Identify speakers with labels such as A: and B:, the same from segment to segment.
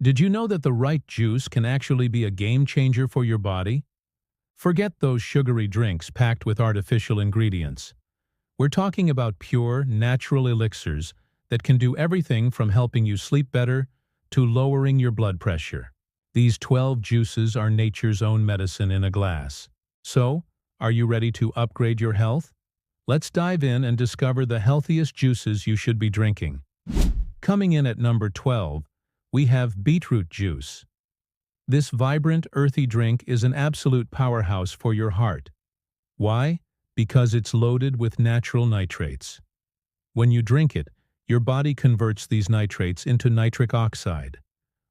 A: Did you know that the right juice can actually be a game changer for your body? Forget those sugary drinks packed with artificial ingredients. We're talking about pure, natural elixirs that can do everything from helping you sleep better to lowering your blood pressure. These 12 juices are nature's own medicine in a glass. So, are you ready to upgrade your health? Let's dive in and discover the healthiest juices you should be drinking. Coming in at number 12, we have beetroot juice. This vibrant, earthy drink is an absolute powerhouse for your heart. Why? Because it's loaded with natural nitrates. When you drink it, your body converts these nitrates into nitric oxide,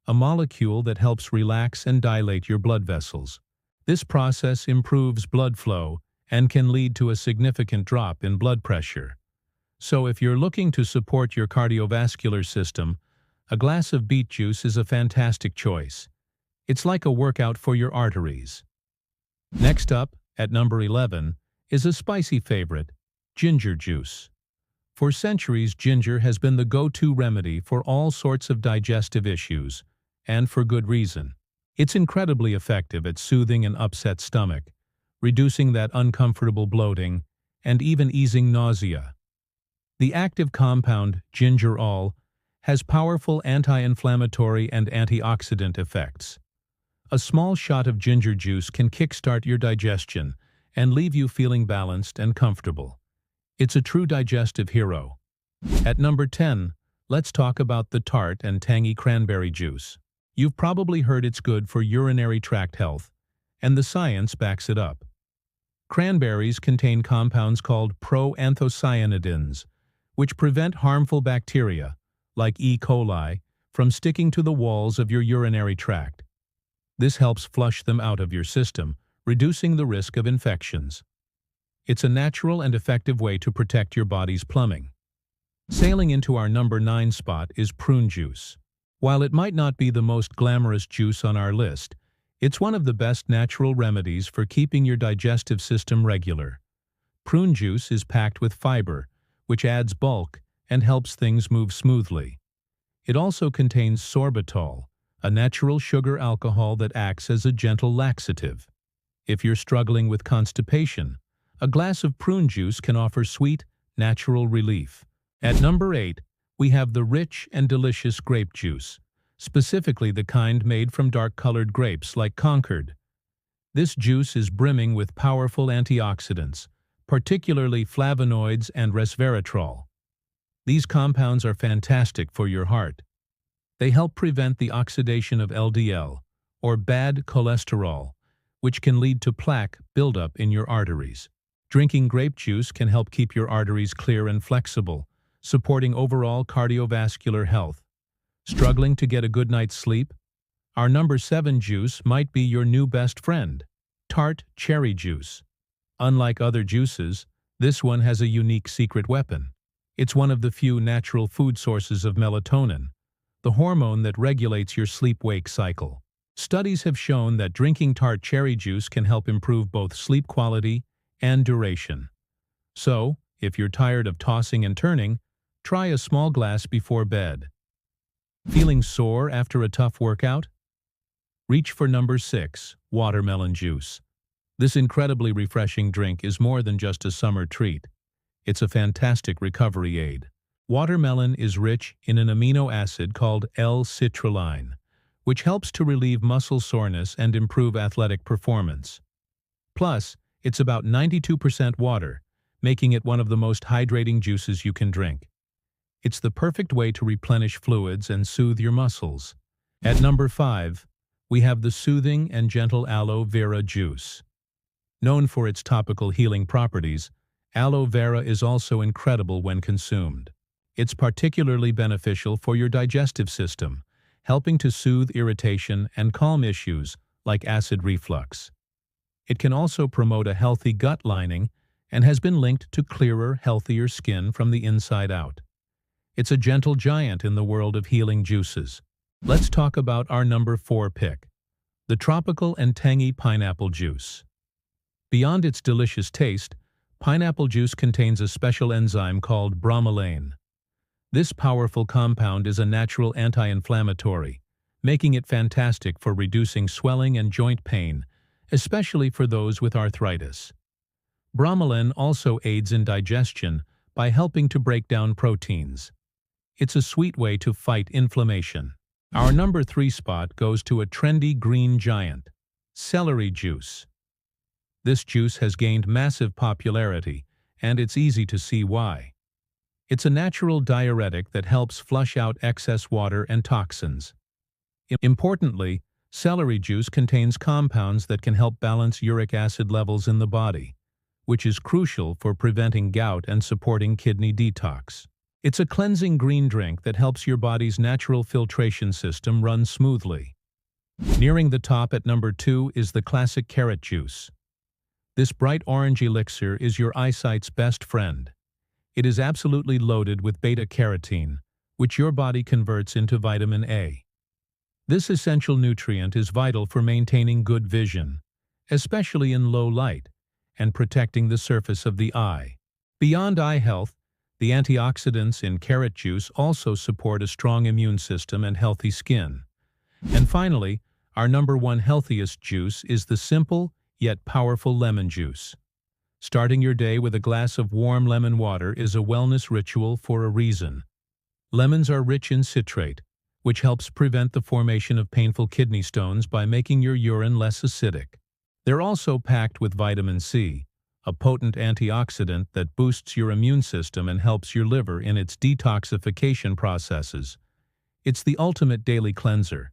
A: a molecule that helps relax and dilate your blood vessels. This process improves blood flow and can lead to a significant drop in blood pressure. So if you're looking to support your cardiovascular system, a glass of beet juice is a fantastic choice. It's like a workout for your arteries. Next up, at number 11, is a spicy favorite, ginger juice. For centuries, ginger has been the go-to remedy for all sorts of digestive issues, and for good reason. It's incredibly effective at soothing an upset stomach, reducing that uncomfortable bloating, and even easing nausea. The active compound gingerol has powerful anti-inflammatory and antioxidant effects. A small shot of ginger juice can kickstart your digestion and leave you feeling balanced and comfortable. It's a true digestive hero. At number 10, let's talk about the tart and tangy cranberry juice. You've probably heard it's good for urinary tract health, and the science backs it up. Cranberries contain compounds called proanthocyanidins, which prevent harmful bacteria, like E. coli, from sticking to the walls of your urinary tract. This helps flush them out of your system, reducing the risk of infections. It's a natural and effective way to protect your body's plumbing. Sailing into our number 9 spot is prune juice. While it might not be the most glamorous juice on our list, it's one of the best natural remedies for keeping your digestive system regular. Prune juice is packed with fiber, which adds bulk and helps things move smoothly. It also contains sorbitol, a natural sugar alcohol that acts as a gentle laxative. If you're struggling with constipation, a glass of prune juice can offer sweet, natural relief. At number 8, we have the rich and delicious grape juice, specifically the kind made from dark-colored grapes like Concord. This juice is brimming with powerful antioxidants, particularly flavonoids and resveratrol. These compounds are fantastic for your heart. They help prevent the oxidation of LDL, or bad cholesterol, which can lead to plaque buildup in your arteries. Drinking grape juice can help keep your arteries clear and flexible, supporting overall cardiovascular health. Struggling to get a good night's sleep? Our number 7 juice might be your new best friend, tart cherry juice. Unlike other juices, this one has a unique secret weapon. It's one of the few natural food sources of melatonin, the hormone that regulates your sleep-wake cycle. Studies have shown that drinking tart cherry juice can help improve both sleep quality and duration. So, if you're tired of tossing and turning, try a small glass before bed. Feeling sore after a tough workout? Reach for number 6, watermelon juice. This incredibly refreshing drink is more than just a summer treat. It's a fantastic recovery aid. Watermelon is rich in an amino acid called L-citrulline, which helps to relieve muscle soreness and improve athletic performance. Plus, it's about 92% water, making it one of the most hydrating juices you can drink. It's the perfect way to replenish fluids and soothe your muscles. At number 5, we have the soothing and gentle aloe vera juice. Known for its topical healing properties, aloe vera is also incredible when consumed. It's particularly beneficial for your digestive system, helping to soothe irritation and calm issues like acid reflux. It can also promote a healthy gut lining and has been linked to clearer, healthier skin from the inside out. It's a gentle giant in the world of healing juices. Let's talk about our number 4 pick, the tropical and tangy pineapple juice. Beyond its delicious taste, pineapple juice contains a special enzyme called bromelain. This powerful compound is a natural anti-inflammatory, making it fantastic for reducing swelling and joint pain, especially for those with arthritis. Bromelain also aids in digestion by helping to break down proteins. It's a sweet way to fight inflammation. Our number 3 spot goes to a trendy green giant, celery juice. This juice has gained massive popularity, and it's easy to see why. It's a natural diuretic that helps flush out excess water and toxins. Importantly, celery juice contains compounds that can help balance uric acid levels in the body, which is crucial for preventing gout and supporting kidney detox. It's a cleansing green drink that helps your body's natural filtration system run smoothly. Nearing the top at number 2 is the classic carrot juice. This bright orange elixir is your eyesight's best friend. It is absolutely loaded with beta-carotene, which your body converts into vitamin A. This essential nutrient is vital for maintaining good vision, especially in low light, and protecting the surface of the eye. Beyond eye health, the antioxidants in carrot juice also support a strong immune system and healthy skin. And finally, our number 1 healthiest juice is the simple yet powerful lemon juice. Starting your day with a glass of warm lemon water is a wellness ritual for a reason. Lemons are rich in citrate, which helps prevent the formation of painful kidney stones by making your urine less acidic. They're also packed with vitamin C, a potent antioxidant that boosts your immune system and helps your liver in its detoxification processes. It's the ultimate daily cleanser.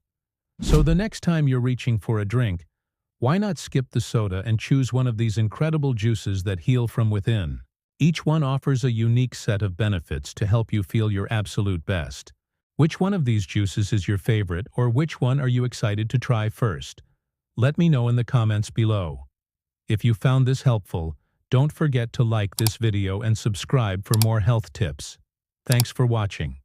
A: So the next time you're reaching for a drink, why not skip the soda and choose one of these incredible juices that heal from within? Each one offers a unique set of benefits to help you feel your absolute best. Which one of these juices is your favorite, or which one are you excited to try first? Let me know in the comments below. If you found this helpful, don't forget to like this video and subscribe for more health tips. Thanks for watching.